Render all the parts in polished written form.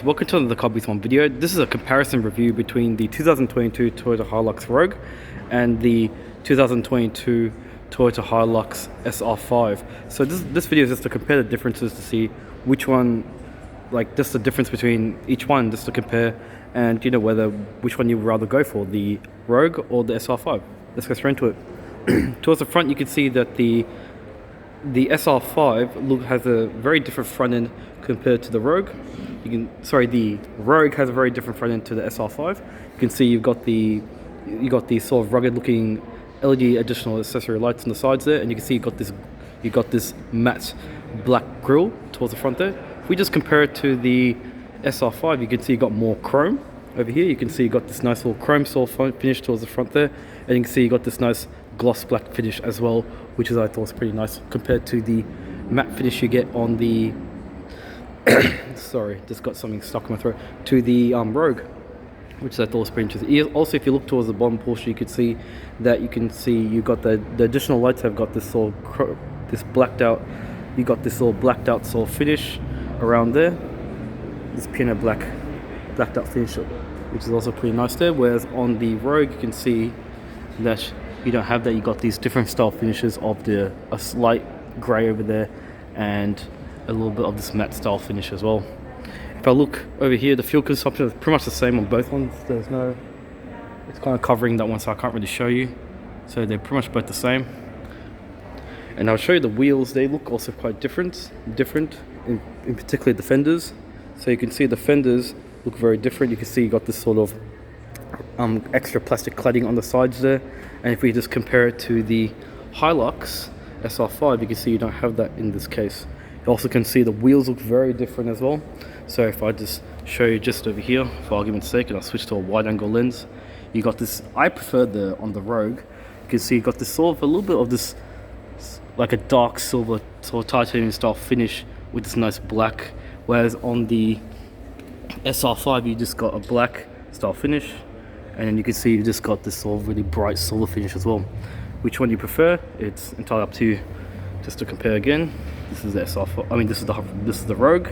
So welcome to the Car Booth One video. This is a comparison review between the 2022 Toyota Hilux Rogue and the 2022 Toyota Hilux SR5. So this video is just to compare the differences to see which one, like just the difference between each one, just to compare and whether which one you would rather go for, the Rogue or the SR5. Let's go straight into it. Towards the front you can see that the SR5 has a very different front end compared to the Rogue. The Rogue has a very different front end to the SR5. You can see you've got the sort of rugged looking LED additional accessory lights on the sides there, and you can see you got this matte black grille towards the front there. If we just compare it to the SR5, you can see you got more chrome over here. You can see you got this nice little chrome sole finish towards the front there, and you can see you got this nice gloss black finish as well, which I thought was pretty nice compared to the matte finish you get on the sorry, just got something stuck in my throat, to the Rogue, which I thought was pretty interesting. Also, if you look towards the bottom portion, you could see that you got the additional lights have got this sort of blacked out. You got this little blacked out sort of finish around there. This piano blacked out finish, which is also pretty nice there. Whereas on the Rogue, you can see that you don't have that. You got these different style finishes of a slight grey over there and a little bit of this matte style finish as well. If I look over here, the fuel consumption is pretty much the same on both ones. It's kind of covering that one, so I can't really show you. So they're pretty much both the same. And I'll show you the wheels. They look also quite different in particular the fenders. So you can see the fenders look very different. You can see you got this sort of extra plastic cladding on the sides there. And if we just compare it to the Hilux SR5, you can see you don't have that in this case. You also can see the wheels look very different as well. So if I just show you just over here, for argument's sake, and I'll switch to a wide angle lens, you got this, I prefer on the Rogue, you can see you got this sort of a little bit of this, like a dark silver sort of titanium style finish with this nice black, whereas on the SR5 you just got a black style finish, and then you can see you just got this sort of really bright silver finish as well. Which one you prefer, it's entirely up to you. Just to compare again, this is the SR5, I mean this is the Rogue,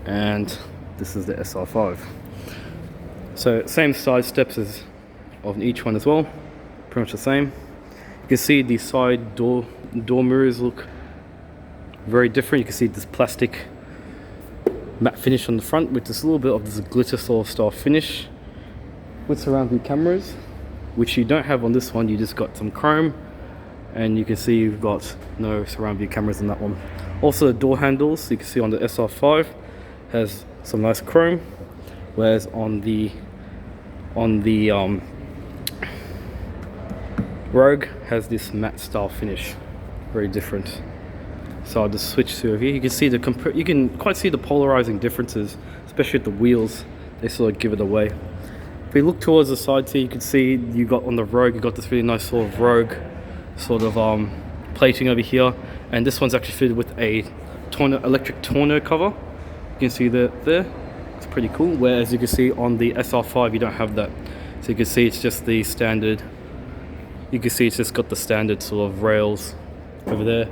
and this is the SR5. So same side steps as of each one as well, pretty much the same. You can see the side door mirrors look very different. You can see this plastic matte finish on the front with this little bit of this glitter sort of style finish with surround view cameras, which you don't have on this one. You just got some chrome, and you can see you've got no surround view cameras on that one. Also the door handles, you can see on the SR5 has some nice chrome, whereas on the Rogue has this matte style finish, very different. So I'll just switch to over here. You can see you can quite see the polarizing differences, especially with the wheels. They sort of give it away. If we look towards the sides here, you can see you got on the Rogue, you got this really nice sort of Rogue sort of plating over here, and this one's actually fitted with a electric tonneau cover. You can see that there, it's pretty cool. Whereas you can see on the SR5 you don't have that. So you can see it's just the standard. You can see it's just got the standard sort of rails over there,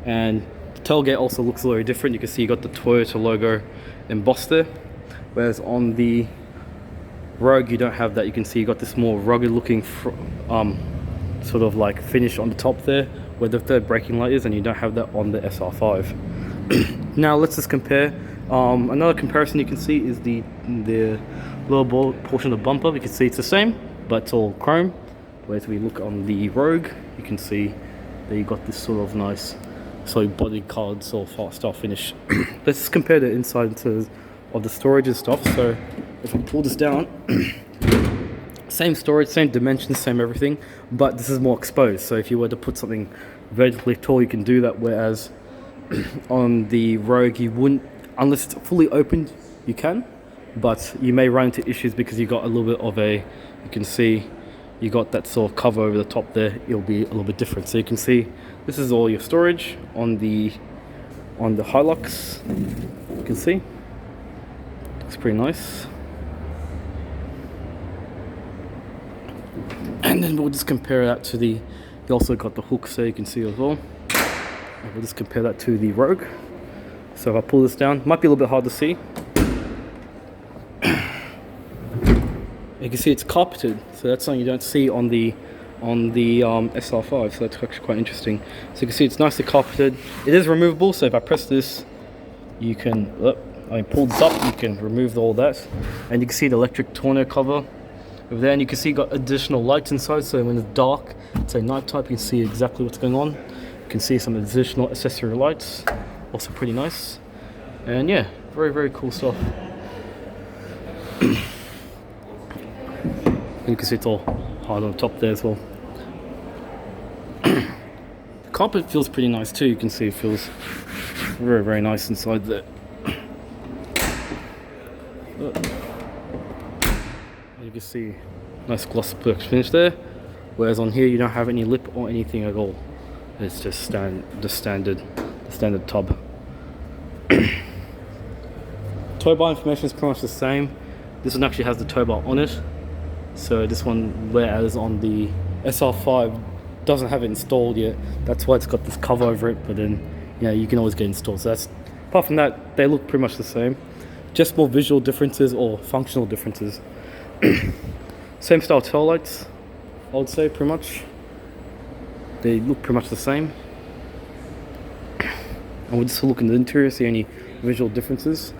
and the tailgate also looks a little different. You can see you got the Toyota logo embossed there, whereas on the Rogue you don't have that. You can see you got this more rugged looking sort of like finish on the top there where the third braking light is, and you don't have that on the SR5. Now let's just compare. Another comparison you can see is the lower portion of the bumper. You can see it's the same, but it's all chrome. Whereas we look on the Rogue, you can see that you got this sort of nice body colored sort of style finish. Let's just compare the inside of the storage and stuff. So if we pull this down, same storage, same dimensions, same everything, but this is more exposed. So if you were to put something vertically tall, you can do that, whereas on the Rogue you wouldn't, unless it's fully opened, you can, but you may run into issues because you got a little bit of you can see you got that sort of cover over the top there. It'll be a little bit different. So you can see this is all your storage on the Hilux. You can see it's pretty nice. And then we'll just compare that to you also got the hook, so you can see as well. And we'll just compare that to the Rogue. So if I pull this down, might be a little bit hard to see, You can see it's carpeted, so that's something you don't see on the SR5, so that's actually quite interesting. So you can see it's nicely carpeted. It is removable, so if I press this, you can pull this up, you can remove all that, and you can see the electric tonneau cover over there, and you can see you got additional lights inside, so when it's dark, say night time, you can see exactly what's going on. You can see some additional accessory lights, also pretty nice. And yeah, very, very cool stuff. And you can see it's all hard on top there as well. The carpet feels pretty nice too. You can see it feels very, very nice inside there. You can see nice gloss finish there, whereas on here you don't have any lip or anything at all. It's just the standard tub. Tow bar information is pretty much the same. This one actually has the tow bar on it. So this one, whereas on the SR5 doesn't have it installed yet, that's why it's got this cover over it, but then you can always get it installed. So that's, apart from that, they look pretty much the same. Just more visual differences or functional differences. Same style tail lights, I would say, pretty much. They look pretty much the same. And we'll just look in the interior, see any visual differences.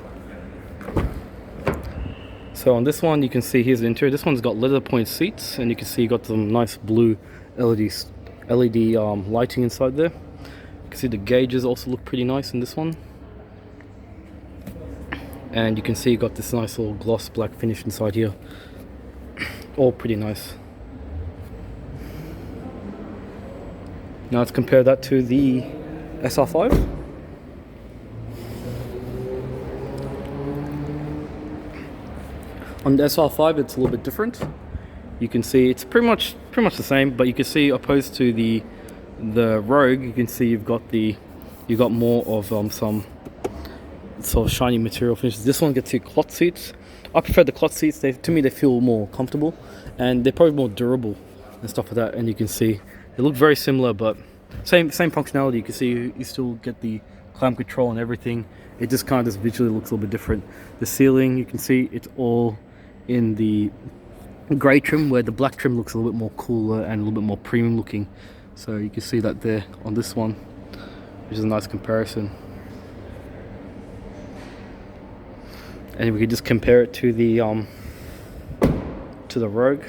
So on this one, you can see here's the interior. This one's got leather point seats, and you can see you got some nice blue LED lighting inside there. You can see the gauges also look pretty nice in this one. And you can see you got this nice little gloss black finish inside here. All pretty nice. Now let's compare that to the SR5. On the SR5, it's a little bit different. You can see it's pretty much the same, but you can see opposed to the Rogue, you can see you've got more of some sort of shiny material finishes. This one gets you cloth seats. I prefer the cloth seats. To me, they feel more comfortable, and they're probably more durable and stuff like that. And you can see they look very similar, but same functionality. You can see you still get the climate control and everything. It just kind of just visually looks a little bit different. The ceiling, you can see it's all in the grey trim, where the black trim looks a little bit more cooler and a little bit more premium looking. So you can see that there on this one, which is a nice comparison. And we could just compare it to the Rogue.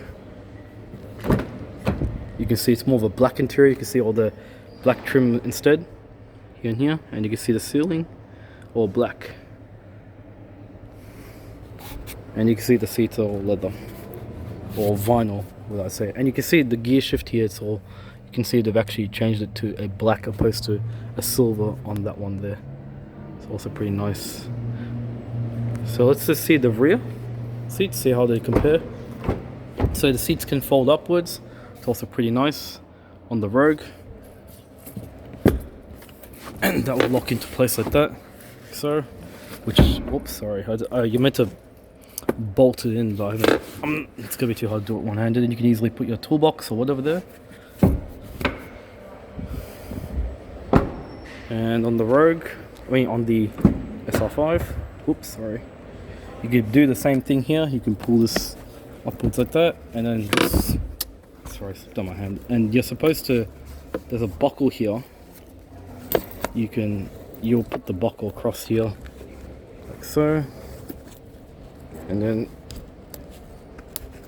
You can see it's more of a black interior. You can see all the black trim instead here and here, and you can see the ceiling all black, and you can see the seats are all leather or vinyl, would I say. And you can see the gear shift here. It's all, you can see they've actually changed it to a black opposed to a silver on that one there. It's also pretty nice. So let's just see the rear seats, see how they compare. So the seats can fold upwards. It's also pretty nice on the Rogue, and that will lock into place like that. So, whoops, sorry, you meant to bolt it in, but it's gonna be too hard to do it one-handed. And you can easily put your toolbox or whatever there. And on the Rogue, on the SR5, whoops, sorry, you can do the same thing here. You can pull this upwards like that, and then just, sorry, slipped on my hand. And you're supposed to, there's a buckle here. You'll put the buckle across here, like so, and then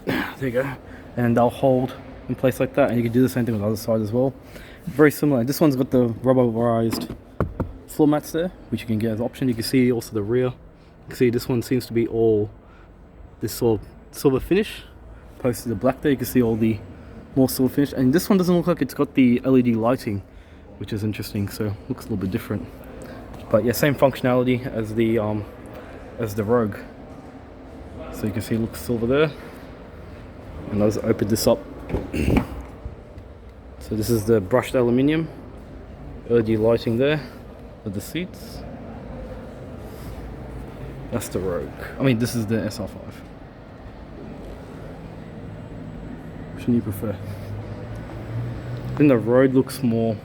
there you go, and they'll hold in place like that. And you can do the same thing on the other side as well. Very similar. This one's got the rubberized floor mats there, which you can get as an option. You can see also the rear. You can see this one seems to be all this sort of silver finish, opposed to the black there. You can see all the more silver finish, and this one doesn't look like it's got the LED lighting, which is interesting. So looks a little bit different. But yeah, same functionality as the Rogue. So you can see it looks silver there. And I'll just open this up. So this is the brushed aluminium, LED lighting there with the seats. That's the Rogue. This is the SR5. Which one do you prefer? I think the Rogue looks more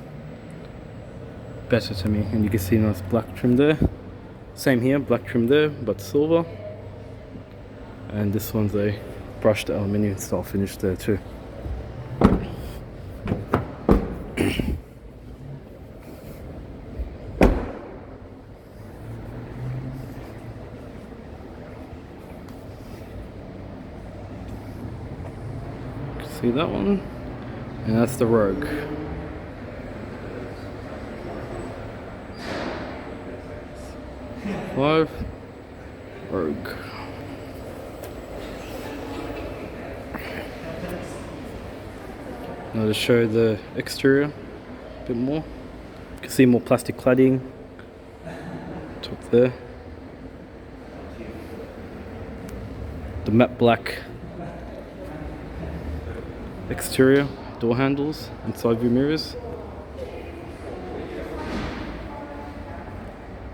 better to me, and you can see nice black trim there. Same here, black trim there, but silver. And this one's a brushed aluminium style finish there too. See that one? And that's the Rogue. Five Rogue. Now to show the exterior a bit more. You can see more plastic cladding top there. The matte black exterior door handles and side view mirrors.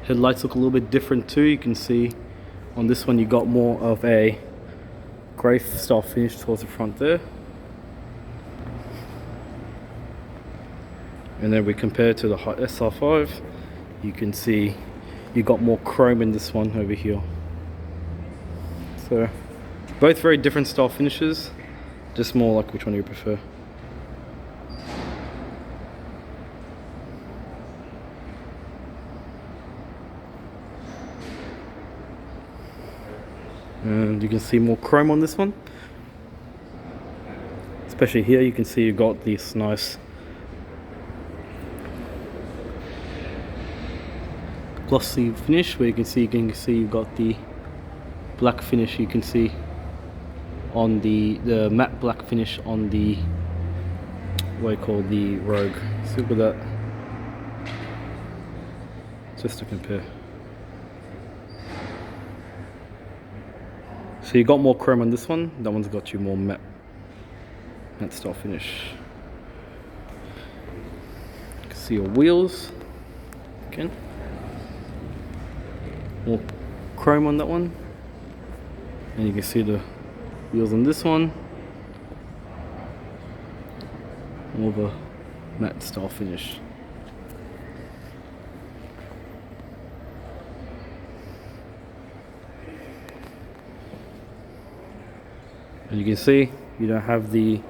Headlights look a little bit different too. You can see on this one you got more of a grey style finish towards the front there. And then we compare to the SR5, you can see you got more chrome in this one over here. So both very different style finishes, just more like which one you prefer. And you can see more chrome on this one. Especially here you can see you got this nice glossy finish where you can see you've got the black finish. You can see on the matte black finish on the what you call the Rogue. So look at that. Just to compare. So you got more chrome on this one, that one's got you more matte style finish. You can see your wheels, again, more chrome on that one, and you can see the wheels on this one, more of a matte style finish. And you can see you don't have the,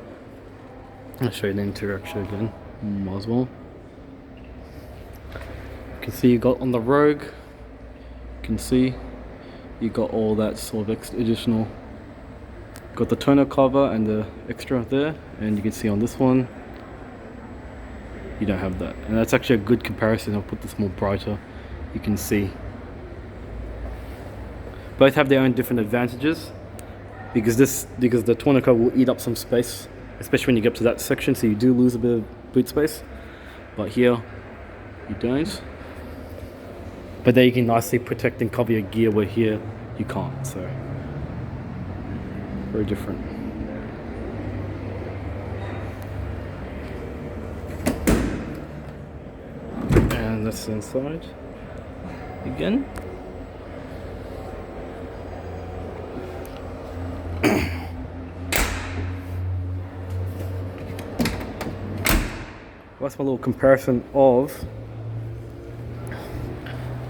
I'll show you the interior actually again, might as well. You can see you got on the Rogue, you can see you got all that sort of additional, got the tonneau cover and the extra there, and you can see on this one you don't have that, and that's actually a good comparison. I'll put this more brighter. You can see both have their own different advantages. Because the tonneau cover will eat up some space, especially when you get to that section, so you do lose a bit of boot space. But here, you don't. But there you can nicely protect and cover your gear, where here you can't. So very different. And that's the inside again. That's my little comparison of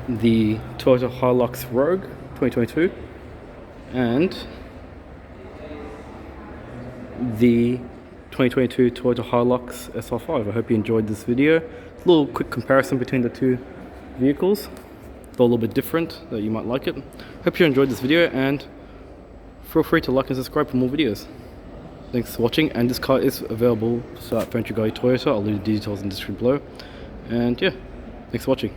the Toyota Hilux Rogue 2022 and the 2022 Toyota Hilux SR5. I hope you enjoyed this video. A little quick comparison between the two vehicles. They're a little bit different, that you might like it. Hope you enjoyed this video, and feel free to like and subscribe for more videos. Thanks for watching, and this car is available at Furniture Guy Toyota. I'll leave the details in the description below. And yeah, thanks for watching.